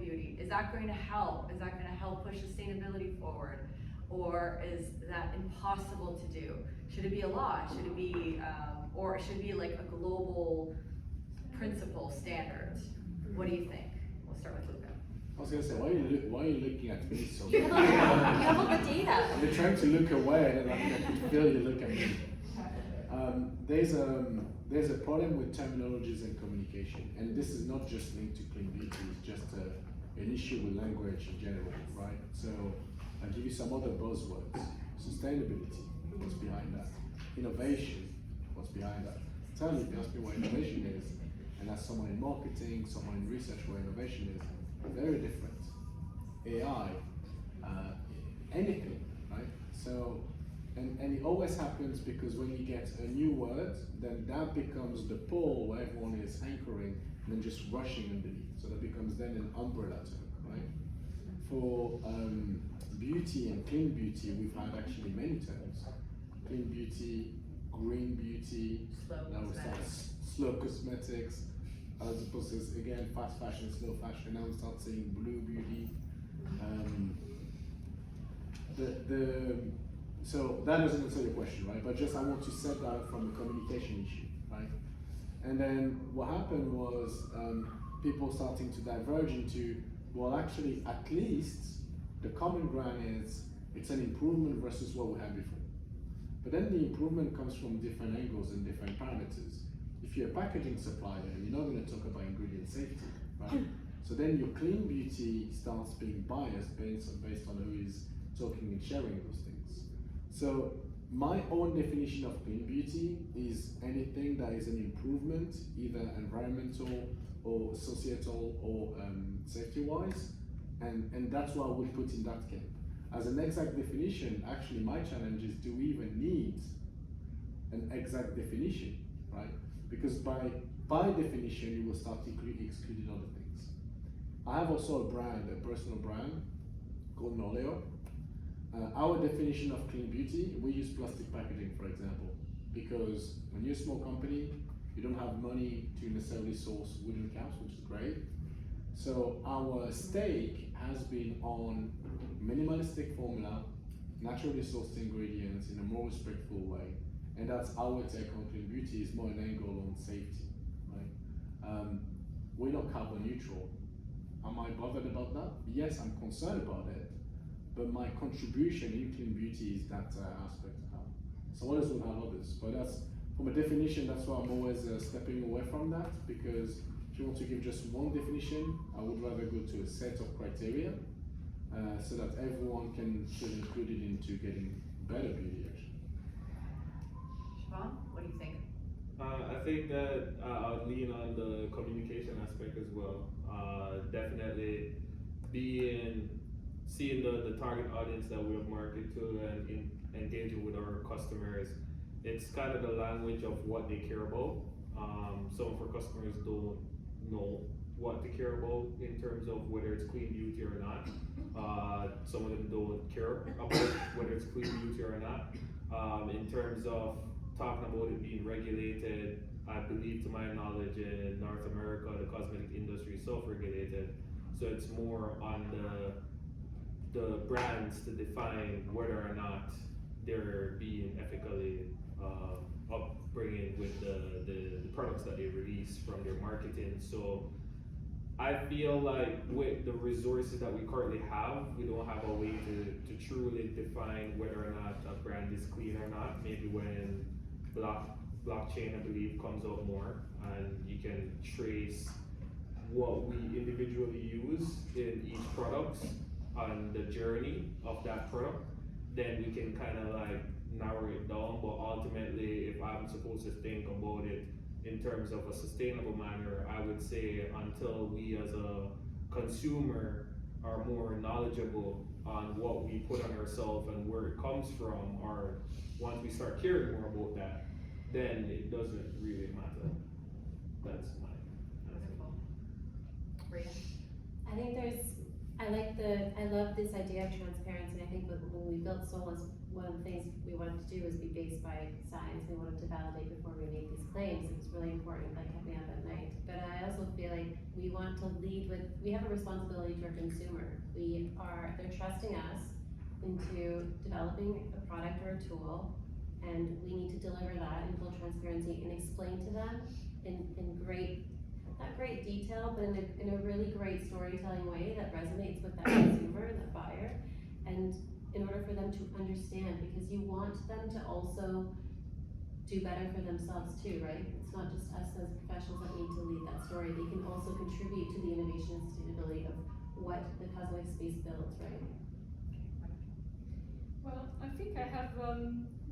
beauty? Is that going to help? Is that going to help push sustainability forward? Or is that impossible to do? Should it be a law? Should it be, or should it be like a global principle standard? What do you think? We'll start with Luca. I was going to say, why are you looking at me so You have all the data. I've been trying to look away and I could feel you look at me. There's a problem with terminologies and communication, and this is not just linked to clean beauty, it's just an issue with language in general, right? So I'll give you some other buzzwords. Sustainability, what's behind that? Innovation, what's behind that? Tell me, if you ask me what innovation is, and as someone in marketing, someone in research, what innovation is, very different. AI, anything, right? So, and it always happens because when you get a new word, then that becomes the pole where everyone is anchoring and then just rushing underneath. So that becomes then an umbrella term, right? For beauty and clean beauty, we've had actually many terms. Clean beauty, green beauty, slow cosmetics, as opposed to, again, fast fashion, slow fashion. Now we start seeing blue beauty. So that doesn't answer your question, right? But just I want to set that up from a communication issue, right? And then what happened was people starting to diverge into, well, actually, at least the common ground is it's an improvement versus what we had before. But then the improvement comes from different angles and different parameters. If you're a packaging supplier, you're not going to talk about ingredient safety, right? So then your clean beauty starts being biased based on who is talking and sharing those things. So my own definition of clean beauty is anything that is an improvement, either environmental or societal or safety-wise, and that's what I would put in that camp. As an exact definition, actually my challenge is, do we even need an exact definition, right? Because by definition, you will start excluding other things. I have also a brand, a personal brand called Noleo. Our definition of clean beauty, we use plastic packaging, for example, because when you're a small company, you don't have money to necessarily source wooden caps, which is great. So our stake has been on minimalistic formula, naturally sourced ingredients in a more respectful way. And that's our take on clean beauty, is more an angle on safety, right? We're not carbon neutral. Am I bothered about that? Yes, I'm concerned about it, but my contribution in clean beauty is that aspect of how. So others will have others, but that's, from a definition, that's why I'm always stepping away from that, because if you want to give just one definition, I would rather go to a set of criteria so that everyone can feel included into getting better beauty, actually. Chevon, what do you think? I think that I'll lean on the communication aspect as well. Definitely seeing the target audience that we have marketed to and engaging with our customers. It's kind of the language of what they care about. Some of our customers don't know what they care about in terms of whether it's clean beauty or not. Some of them don't care about whether it's clean beauty or not. In terms of talking about it being regulated, I believe, to my knowledge, in North America, the cosmetic industry is self-regulated. So it's more on the brands to define whether or not they're being ethically upbringing with the products that they release from their marketing. So I feel like with the resources that we currently have, we don't have a way to truly define whether or not a brand is clean or not. Maybe when blockchain, I believe, comes out more, and you can trace what we individually use in each product on the journey of that product, then we can kind of like narrow it down. But ultimately, if I'm supposed to think about it in terms of a sustainable manner, I would say until we as a consumer are more knowledgeable on what we put on ourselves and where it comes from, or once we start caring more about that, then it doesn't really matter. That's my Wonderful. Rhea? I I love this idea of transparency. I think when we built Solis, one of the things we wanted to do was be based by science. We wanted to validate before we made these claims. It was really important, like kept me up at night. But I also feel like we want to lead with, we have a responsibility to our consumer. They're trusting us into developing a product or a tool, and we need to deliver that in full transparency and explain to them in great, not great detail, but in a really great storytelling way that resonates with that consumer and that buyer. And in order for them to understand, because you want them to also do better for themselves too, right? It's not just us as professionals that need to lead that story. They can also contribute to the innovation and sustainability of what the cosmetic space builds, right? Well, I think I have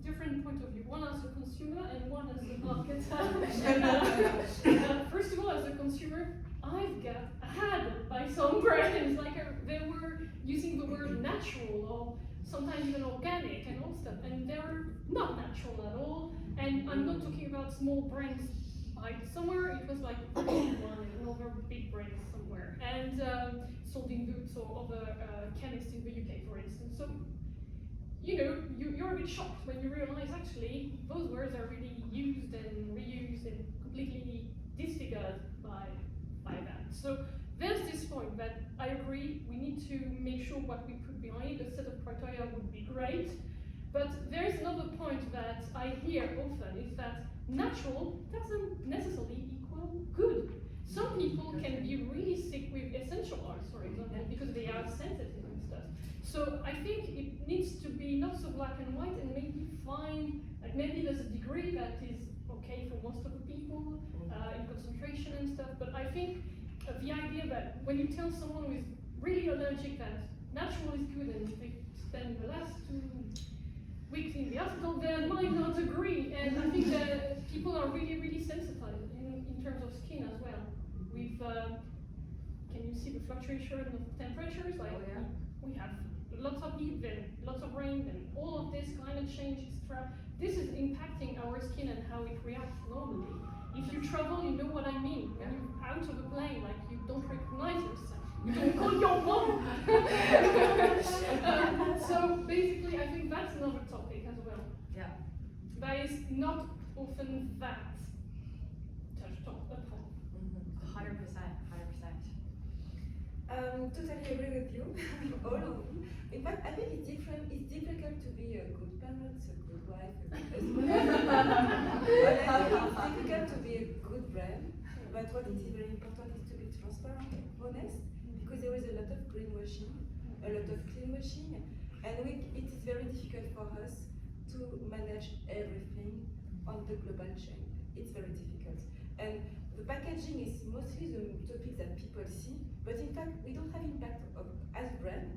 different point of view. One as a consumer and one as a marketer. First of all, as a consumer, I've got had by some brands like they were using the word natural or sometimes even organic and all stuff, and they're not natural at all. And I'm not talking about small brands. Like somewhere it was like one another big brand somewhere, and sold in Boots or other chemists in the UK, for instance. So you know, you're a bit shocked when you realize actually those words are really used and reused and completely disfigured by that. So there's this point that I agree, we need to make sure what we put behind it, a set of criteria would be great. But there's another point that I hear often is that natural doesn't necessarily equal good. Some people can be really sick with essential oils, for example, because they are sensitive and stuff. So I think it needs to be not so black and white, and maybe find, like maybe there's a degree that is okay for most of the people in concentration and stuff, but I think the idea that when you tell someone who is really allergic that natural is good and they spend the last 2 weeks in the hospital, they might not agree, and I think that people are really, really sensitized in terms of skin as well. We've, can you see the fluctuation of temperatures? Like, we have lots of heat, then lots of rain, and all of this climate change, etc. This is impacting our skin and how it reacts normally. If you travel, you know what I mean. When you're out of a plane, like you don't recognize yourself. You don't call your mom. So basically, I think that's another topic as well. Yeah. That is not often that touched on at all. 100%. Totally agree with you, all of you. In fact, I think it's different. It's difficult to be a good parent, a good wife, a good husband. But I think it's difficult to be a good brand. But what is very important is to be transparent, honest, because there is a lot of greenwashing, a lot of cleanwashing, and it is very difficult for us to manage everything on the global chain. It's very difficult. And the packaging is mostly the topic that people see, but in fact, we don't have impact as a brand.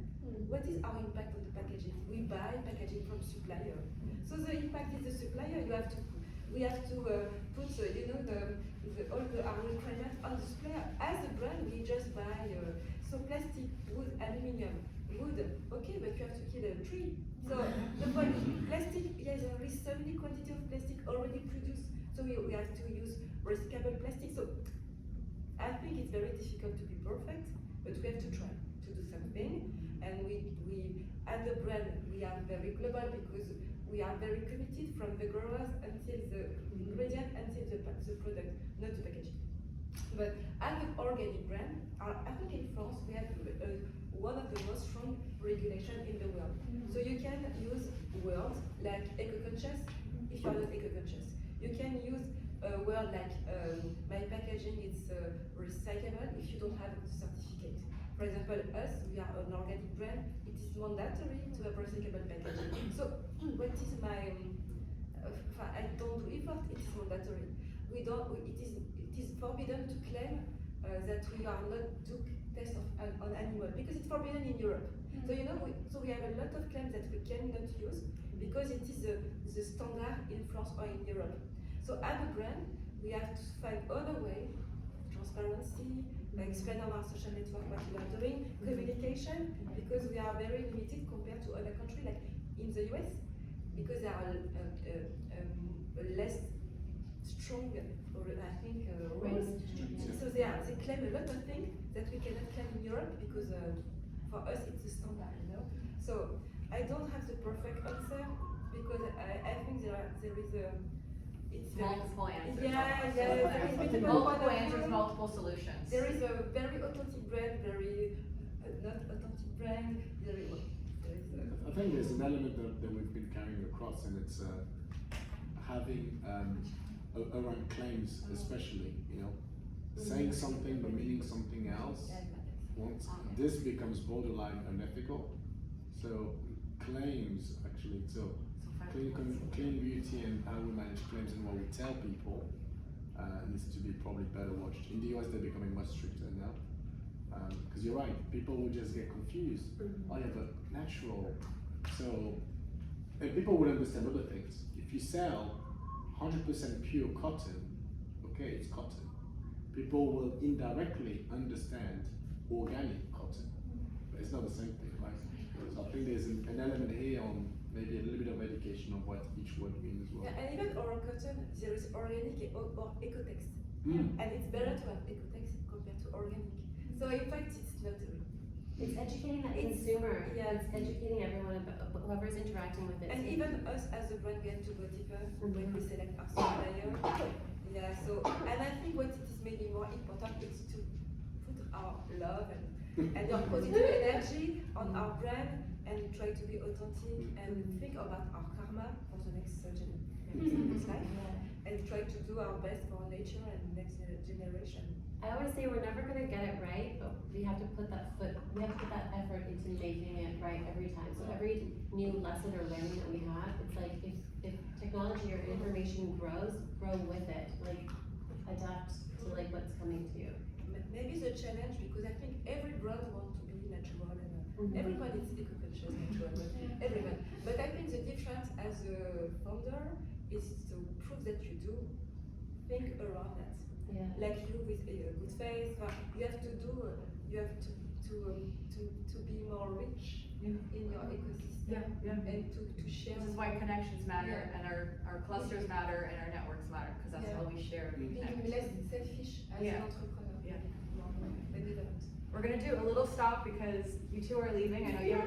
What is our impact on the packaging? We buy packaging from supplier. So the impact is the supplier. We have to put, all our requirements on the supplier. As a brand, we just buy so plastic, wood, aluminium, wood. Okay, but you have to kill a tree. So the point, plastic, yes, there is so many quantity of plastic already produced. So we have to use recyclable plastic. So I think it's very difficult to be perfect, but we have to try to do something. And we as a brand, we are very global because we are very committed from the growers until the ingredient, until the product, not the packaging. But as an organic brand, I think in France we have one of the most strong regulation in the world. So you can use words like eco-conscious if you are not eco-conscious. You can use a word like my packaging is recyclable if you don't have a certificate. For example, us, we are an organic brand. It is mandatory to have recyclable packaging. So what is my? I don't do effort. It is mandatory. We don't. It is forbidden to claim that we are not do tests on animal because it's forbidden in Europe. So so we have a lot of claims that we cannot use because it is the standard in France or in Europe. So as a brand, we have to find other way, transparency, explain on our social network what we are doing, communication, because we are very limited compared to other countries like in the US, because they are less strong, I think, rules. So they claim a lot of things that we cannot claim in Europe because for us it's a standard, you know. So I don't have the perfect answer because I think there is a it's Multiple answers. Yeah, There is multiple multiple point of answers, view. multiple solutions. There is a very authentic brand, very not authentic brand. There is I think there's an element that we've been carrying across, and it's having around claims, especially, you know, saying something but meaning something else. Once this becomes borderline unethical, so claims actually, so clean beauty and how we manage claims and what we tell people needs to be probably better watched. In the US, they're becoming much stricter now. Because you're right, people will just get confused. Oh yeah, but natural. So, and people would understand other things. If you sell 100% pure cotton, okay, it's cotton. People will indirectly understand organic cotton, but it's not the same thing, right? So I think there's an element here on maybe a little bit of education of what each word means as well. Yeah, and even our cotton, there is organic or ecotext. Mm. And it's better to have ecotext compared to organic. So in fact, it's not It's educating that It's- consumer, yeah. it's educating everyone, about whoever's interacting with it. and even us as a brand get to go deeper when we select our supplier. Yeah, so, and I think what is maybe more important is to put our love and our positive energy on our brand and try to be authentic and think about our karma for the next life and try to do our best for nature and next generation. I always say we're never gonna get it right, but we have to put that effort into making it right every time. So every new lesson or learning that we have, it's like if technology or information grows, grow with it. Like adapt to like what's coming to you. Maybe the challenge, because I think every brand wants to be natural and everyone is eco-conscious, natural, everyone. But I think the difference as a founder is to prove that you do think around that. Yeah. Like you with a good faith, you have to be more rich in your ecosystem and to share. This is why connections matter and our clusters matter and our networks matter, because that's how we share. Being less selfish as an entrepreneur. Yeah. Benevolent. We're gonna do a little stop because you two are leaving. I know you have a